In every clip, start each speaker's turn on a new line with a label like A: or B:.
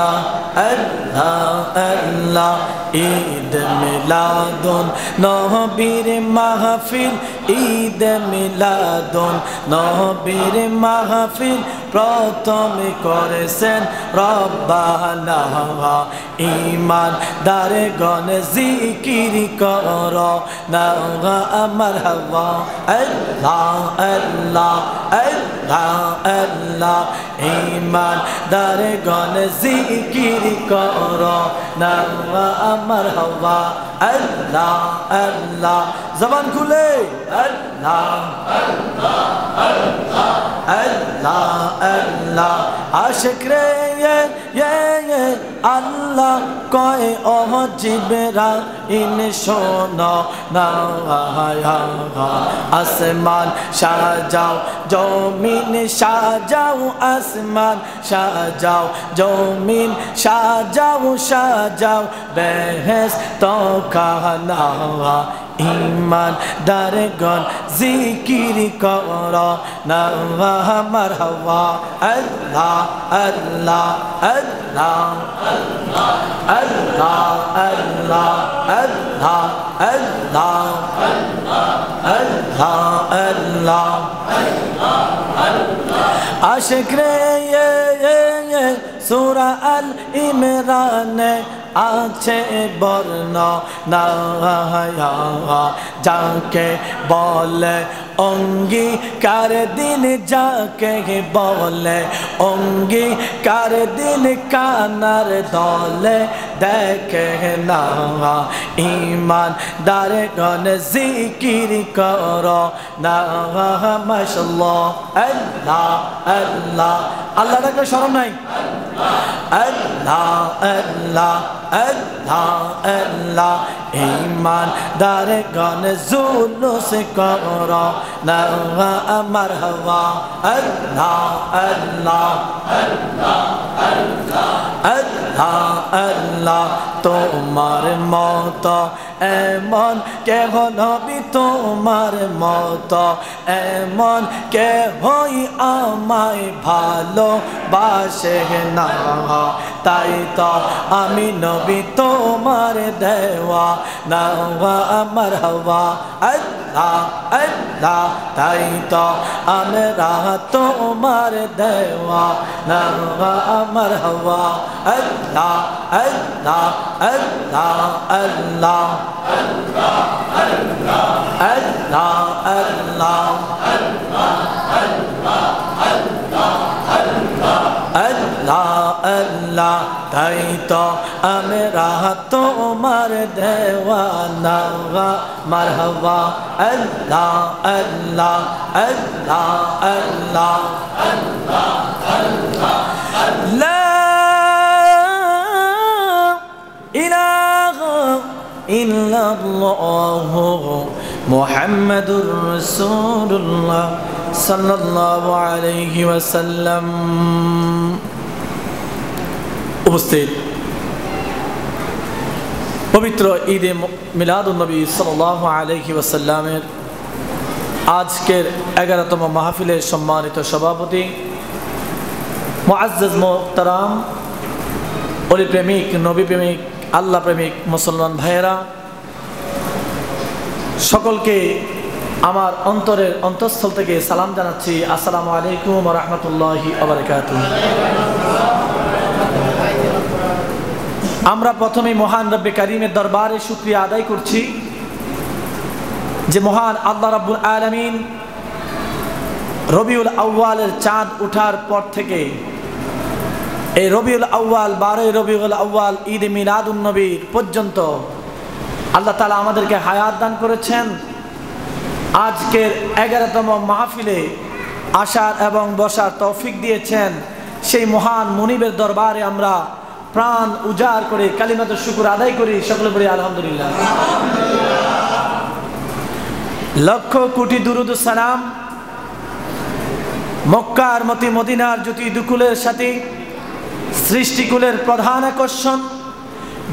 A: আল্লাহ আল্লাহ আল্লাহ ঈদ মিলাদুন নবীর মাহফিল ঈদ মিলাদুন নবীর মাহফিল প্রথম করেছেন রব্বানা ঈমান দারে গণ জিকির কর না আমার হাওয়া আল্লাহ আল্লাহ আল্লাহ আল্লাহ ঈমান দারে গণ জিকির কর না আমার হাওয়া আল্লাহ আল্লাহ জবান খুলে আল্লাহ আল্লাহ আল্লাহ আল্লাহ আল্লাহ আশিক রে আল্লাহ কয় ও জিবরাইল শোনো না আসমান সাজাও জমিন সাজাও আসমান সাজাও জমিন সাজাও সাজাও বেহেশত খানা ঈমান দারগণ জিকির কর না আমার হাওয়া আল্লাহ আল্লাহ আল্লাহ আল্লাহ আল্লাহ আল্লাহ আল্লাহ আল্লাহ আল্লাহ আশিক রে সূরা আল ইমরানে আছে বর্ণনা যাকে বলে অঙ্গীকার দিন যাকে বলে অঙ্গীকার দিন কানার দলে দেখে না ঈমান দারে গণ জিকির কর না মাশাআল্লাহ আল্লাহ আল্লাহ আল্লাহ ডাকে শরম নাই আল্লাহ আল্লাহ আল্লাহ আল্লাহ ঈমান দারে গণ জুলুস কর না আমার হাওয়া আল্লাহ আল্লাহ আল্লাহ আল্লাহ আল্লাহ তোমার মত এমন কেহ নবী তোমার মত এমন কেহই আমায় ভালোবাসে না তাই তো আমি নবী তোমার দেওয়া না আমার হাওয়া আল্লাহ আল্লাহ তাই তো আমরা তোমার দেওয়া না আমার হাওয়া আল্লাহ আল্লাহ আল্লাহ আল্লাহ আল্লাহ আল্লাহ আল্লাহ আল্লাহ আল্লাহ আল্লাহ তাই তো আমরা তোমার দেওয়ানা মারহাবা আল্লাহ আল্লাহ আল্লাহ আল্লাহ আল্লাহ আল্লাহ লা ইলাহা ইল্লাল্লাহ মুহাম্মাদুর রাসূলুল্লাহ সাল্লাল্লাহু আলাইহি ওয়াসাল্লাম। উপস্থিত পবিত্র ঈদে মিলাদুন নবী সাল্লাল্লাহু আলাইহি ওয়াসাল্লামের আজকের 11তম মাহফিলের সম্মানিত সভাপতি মুআজ্জাজ মুহতারাম ওলি প্রেমিক নবী প্রেমিক আল্লাহ প্রেমিক মুসলমান ভাইয়েরা, সকলকে আমার অন্তরের অন্তঃস্থল থেকে সালাম জানাচ্ছি। আসসালামু আলাইকুম ওয়া রাহমাতুল্লাহি ওয়া বারাকাতুহু। আমরা প্রথমে মহান রব্বে কারীমের দরবারে শুকরিয়া আদায় করছি যে মহান আল্লাহ রাব্বুল আলামিন রবিউল আউয়ালের চাঁদ ওঠার পর থেকে এই রবিউল আউয়াল 12 রবিউল আউয়াল ঈদ মিলাদুন নবীর পর্যন্ত আল্লাহ তাআলা আমাদেরকে হায়াত দান করেছেন। আজকের 11তম মাহফিলে আসার এবং বসার তৌফিক দিয়েছেন। সেই মহান মুনিবের দরবারে আমরা প্রাণ উজাড় করে কালিমাতুশ শুকর আদায় করি। সকলে বলি আলহামদুলিল্লাহ। লক্ষ কোটি দুরুদ ও সালাম মক্কার মতি মদিনার জ্যোতি দুকুলের সাথে সৃষ্টিকুলের প্রধান আকর্ষণ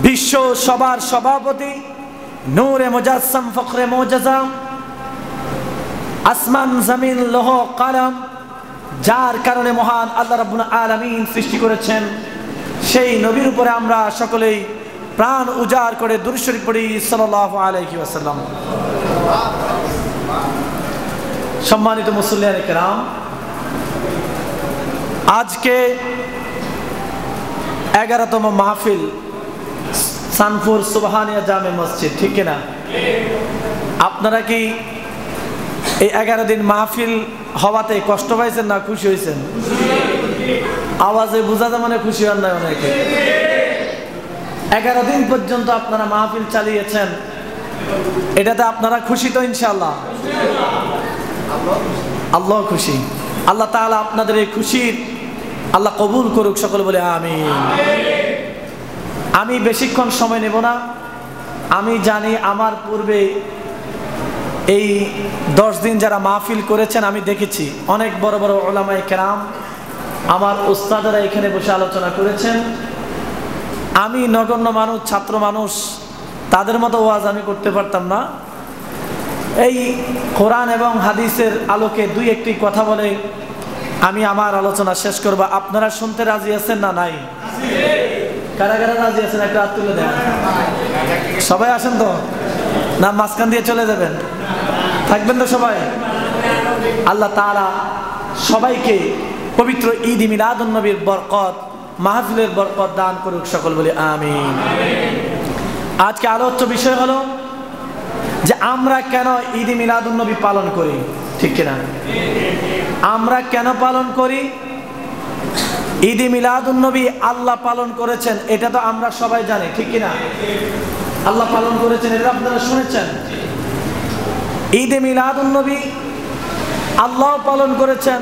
A: বিশ্ব সবার সভাপতি নূরে মুজাসসাম ফখরে মুজাজা আসমান জমিন লৌহ কলম যার কারণে মহান আল্লাহ রাব্বুল আলামিন সৃষ্টি করেছেন সেই নবীর উপরে আমরা সকলেই প্রাণ উজাড় করে দুরূদ শরীফ পড়ি সাল্লাল্লাহু আলাইহি ওয়াসাল্লাম। সম্মানিত মুসল্লিয়ানে কেরাম, আজকে 11তম মাহফিল সানপুর সুবহানিয়া জামে মসজিদ, ঠিক কিনা? আপনারা কি এই 11 দিন মাহফিল হওয়াতে কষ্ট পাইছেন না খুশি হয়েছেন? আওয়াজে বোঝা যায় মানে খুশি হন না অনেকে। 11 দিন পর্যন্ত আপনারা মাহফিল চালিয়েছেন, এটাতে আপনারা খুশি তো? ইনশাআল্লাহ আল্লাহ খুশি। আল্লাহ তাআলা আপনাদের এই খুশির আল্লাহ কবুল করুক, সকলে বলে আমিন। আমি বেশিক্ষণ সময় নেব না। আমি জানি আমার পূর্বে এই 10 দিন যারা মাহফিল করেছেন আমি দেখেছি অনেক বড় বড় উলামায়ে কেরাম, আমার উস্তাদেরা এখানে বসে আলোচনা করেছেন। আমি নগণ্য মানুষ, ছাত্র মানুষ, তাদের মতো ওয়াজ আমি করতে পারতাম না। এই কোরআন এবং হাদিসের আলোকে দুই একটি কথা বলে আমি আমার আলোচনা শেষ করব। আপনারা শুনতে রাজি আছেন না নাই? কারা কারা রাজি আছেন একটা হাত তুলে দেন। সবাই আসেন তো, না মাঝখান দিয়ে চলে যাবেন? থাকবেন তো সবাই? আল্লাহ তাআলা সবাইকে পবিত্র ঈদ মিলাদুন নবীর বরকত, মাহফিলের বরকত দান করুক, সকল বলি আমিন। আজকে আলোচ্য বিষয় হলো যে আমরা কেন ঈদ মিলাদুন নবী পালন করি, ঠিক কিনা? আমরা কেন পালন করি? ঈদ মিলাদুন নবী আল্লাহ পালন করেছেন, এটা তো আমরা সবাই জানি, ঠিক কিনা? আল্লাহ পালন করেছেন, এটা আপনারা শুনেছেন। ঈদ মিলাদুন নবী আল্লাহ পালন করেছেন,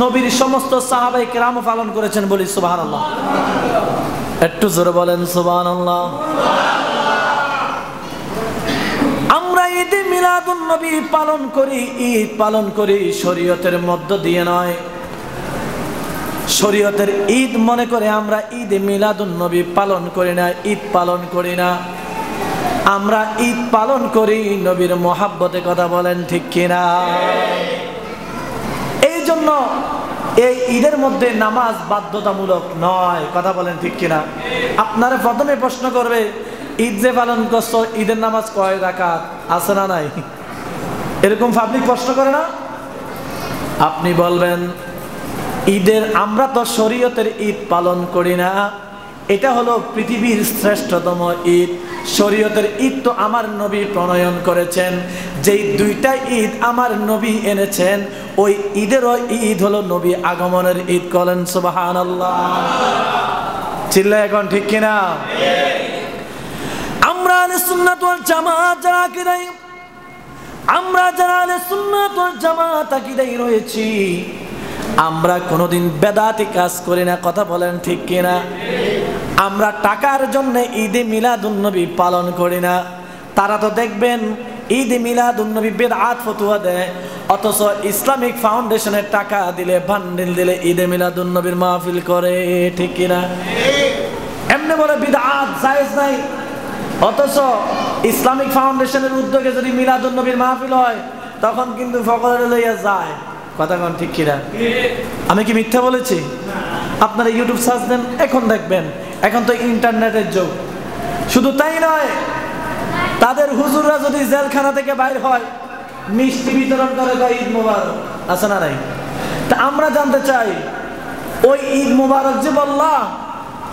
A: নবীর সমস্ত সাহাবায়ে কেরাম পালন করেছেন, বলি সুবহানাল্লাহ। একটু জোরে বলেন সুবহানাল্লাহ। আমরা ঈদ মিলাদুন নবী পালন করি, ঈদ পালন করি শরীয়তের মধ্য দিয়ে নয়। শরীয়তের ঈদ মনে করে আমরা ঈদ মিলাদুন নবী পালন করি না, ঈদ পালন করি না। আমরা ঈদ পালন করি নবীর মহাব্বতে, কথা বলেন ঠিক কিনা? এই জন্য এই ঈদের মধ্যে নামাজ বাধ্যতামূলক নয়, কথা বলেন ঠিক কিনা? আপনারা প্রথমে প্রশ্ন করবে ঈদ যে পালন করছো ঈদের নামাজ কয় রাকাত আছে না নাই? এরকম পাবলিক প্রশ্ন করে না? আপনি বলবেন ঈদের আমরা তো শরীয়তের ঈদ পালন করি না, এটা হলো পৃথিবীর শ্রেষ্ঠতম ঈদ। শরীয়তের ঈদ তো আমার নবী প্রণয়ন করেছেন, যেই দুইটা ঈদ আমার নবী এনেছেন, ওই ঈদেরও ঈদ হলো নবী আগমনের ঈদ। বলেন সুবহানাল্লাহ। চিল্লা এখন ঠিক কিনা? আমরা আহলে সুন্নাত ওয়াল জামাত যারা আকীদায়, আমরা যারা আহলে সুন্নাত ওয়াল জামাত আকীদায় রয়েছি, আমরা কোনোদিন বেদাতি কাজ করি না, কথা বলেন ঠিক কিনা? আমরা টাকার জন্য ঈদে মিলাদুন নবী পালন করি না। তারা তো দেখবেন ঈদে মিলাদুন নবী বেদআত ফতোয়া দেয়, অথচ ইসলামিক ফাউন্ডেশনের টাকা দিলে, বান্ডিল দিলে ঈদে মিলাদুন নবীর মাহফিল করে, ঠিক কিনা? এমনি বলে বিদআত জায়েজ নাই, অথচ ইসলামিক ফাউন্ডেশনের উদ্যোগে যদি মিলাদুন নবীর মাহফিল হয় তখন কিন্তু ফকরে লইয়া যায়, কথা কোন ঠিক কিনা? আমি কি মিথ্যা বলেছি? আপনারা ইউটিউব সার্চ দেন, এখন দেখবেন। এখন তো ইন্টারনেটের যুগ। শুধু তাই নয়, তাদের হুজুররা যদি জেলখানা থেকে বাইর হয় মিষ্টি বিতরণ করে, ঈদ মোবারক, আছে না নাই? তা আমরা জানতে চাই ওই ঈদ মোবারক যে বললাম,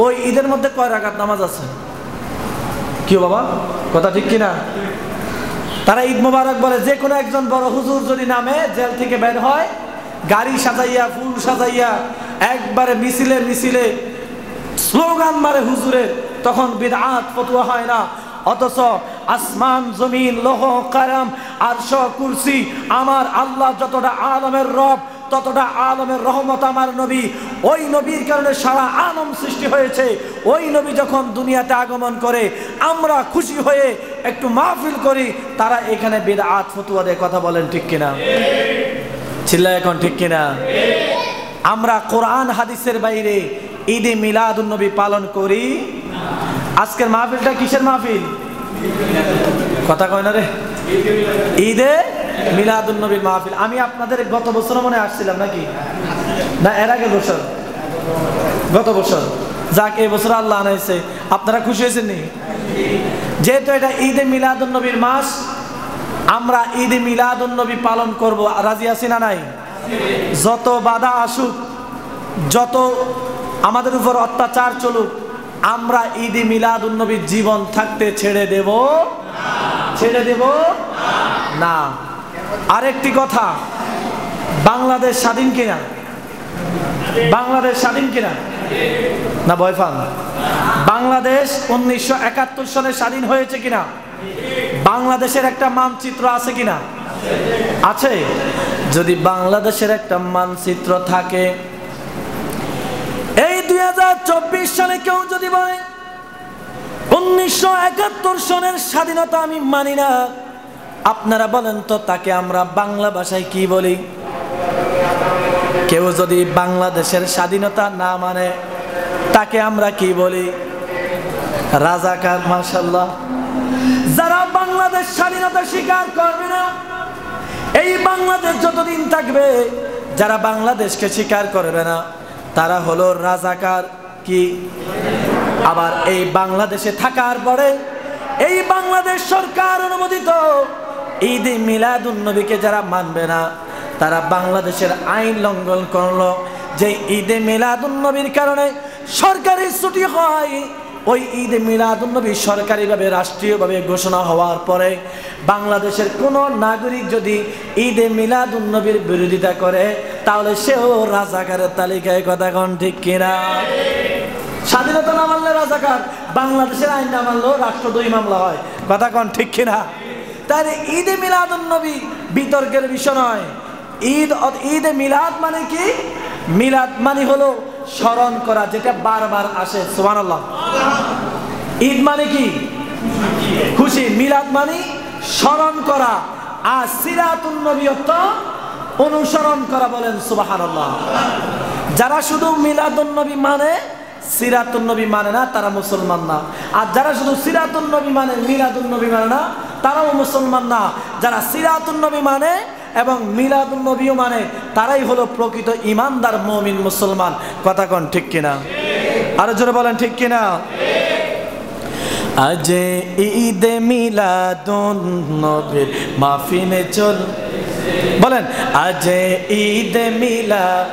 A: ওই ঈদের মধ্যে কয় রাকাত নামাজ আছে? কি বাবা, কথা ঠিক কিনা? তারা ঈদ মোবারক বলে। যে কোনো একজন বড় হুজুর যদি নামে জেল থেকে বের হয়, গাড়ি সাজাইয়া, ফুল সাজাইয়া, একবারে মিছিলে মিছিলে স্লোগান মারে হুজুরের, তখন বিদআত ফতোয়া হয় না। অথচ আসমান জমিন লৌহ কালাম আরশ কুরসি, আমার আল্লাহ যতটা আলমের রব ততটা আলমের রহমত আমার নবী। ওই নবীর কারণে সারা আলম সৃষ্টি হয়েছে। ওই নবী যখন দুনিয়াতে আগমন করে আমরা খুশি হয়ে একটু মাহফিল করি, তারা এখানে বিদআত ফতোয়া দেয়, কথা বলেন ঠিক কিনা? চিল্লা এখন ঠিক কিনা? আমরা কোরআন হাদিসের বাইরে ঈদে মিলাদুন নবী পালন করি। আজকের মাহফিলটা কিসের মাহফিল? কথা কয় না রে, ঈদে মিলাদুন নবীর মাহফিল। আমি আপনাদের গত বছর মনে আসছিলাম নাকি? না এর আগের বছর? গত বছর যাক এই বছর আল্লাহ আনাইছে, আপনারা খুশি হয়েছেন নি? যেহেতু এটা ঈদে মিলাদুন নবীর মাস, আমরা ঈদে মিলাদুন নবী পালন করব। রাজি আছি না নাই? যত বাধা আসুক, যত আমাদের উপর অত্যাচার চলুক, আমরা ঈদে মিলাদুন নবীর জীবন থাকতে ছেড়ে দেব না। আরেকটি কথা, বাংলাদেশ স্বাধীন কিনা? বাংলাদেশ স্বাধীন কিনা? না ভয় পান? বাংলাদেশ 1971 সালে স্বাধীন হয়েছে কিনা? বাংলাদেশের একটা মানচিত্র আছে কিনা? আছে। যদি বাংলাদেশের একটা মানচিত্র থাকে, এই 2024 সালে কেউ যদি বলে 1971 সনের স্বাধীনতা আমি মানি না, আপনারা বলেন তো তাকে আমরা বাংলা ভাষায় কি বলি? কেউ যদি বাংলাদেশের স্বাধীনতা না মানে তাকে আমরা কি বলি? রাজাকার। মাশাআল্লাহ। যারা বাংলাদেশ স্বাধীনতা স্বীকার করবে না, এই বাংলাদেশ যতদিন থাকবে, যারা বাংলাদেশকে স্বীকার করবে না, তারা হলো রাজাকার। কি? আবার এই বাংলাদেশে থাকার পরে এই বাংলাদেশ সরকার অনুমোদিত ঈদে মিলাদুন নবীকে যারা মানবে না, তারা বাংলাদেশের আইন লঙ্ঘন করলো। যে ঈদে মিলাদুন নবীর কারণে সরকারি ছুটি হয়, ওই ঈদে মিলাদুন নবী সরকারিভাবে রাষ্ট্রীয়ভাবে ঘোষণা হওয়ার পরে বাংলাদেশের কোনো নাগরিক যদি ঈদে মিলাদুন নবীর বিরোধিতা করে, তাহলে সেও রাজাকারের তালিকায়। কথা কোন ঠিক কিনা? স্বাধীনতা না মানলে রাজাকার, বাংলাদেশের আইন না মানলেও রাষ্ট্রদ্রোহী মামলা হয়। কথা কোন ঠিক কিনা? তাহলে ঈদে মিলাদুন নবী বিতর্কের বিষয় নয়। ঈদে মিলাদ মানে কি? মিলাদ মানে হলো স্মরণ করা, যেটা বারবার আসে। সুবহানাল্লাহ। ঈদ মানে কি? খুশি। মিলাদ মানে স্মরণ করা, আর সিরাতুন নবী অর্থ অনুসরণ করা। বলেন সুবহানাল্লাহ। যারা শুধু মিলাদুন নবী মানে, সিরাতুন নবী মানে না, তারা মুসলমান না। আর যারা শুধু সিরাতুন নবী মানে, মিলাদুন নবী মানে না, তারাও মুসলমান না। যারা সিরাতুন নবী মানে এবং মিলাদুন নবীও মানে, তারাই হলো প্রকৃত ইমানদার মুমিন মুসলমান। কথা কোন ঠিক কিনা? আরো জোরে বলেন ঠিক কিনা? আজ ঈদে মিলাদুন নবীর মাহফিলে চল, বলেন আজ ঈদে মিলাদ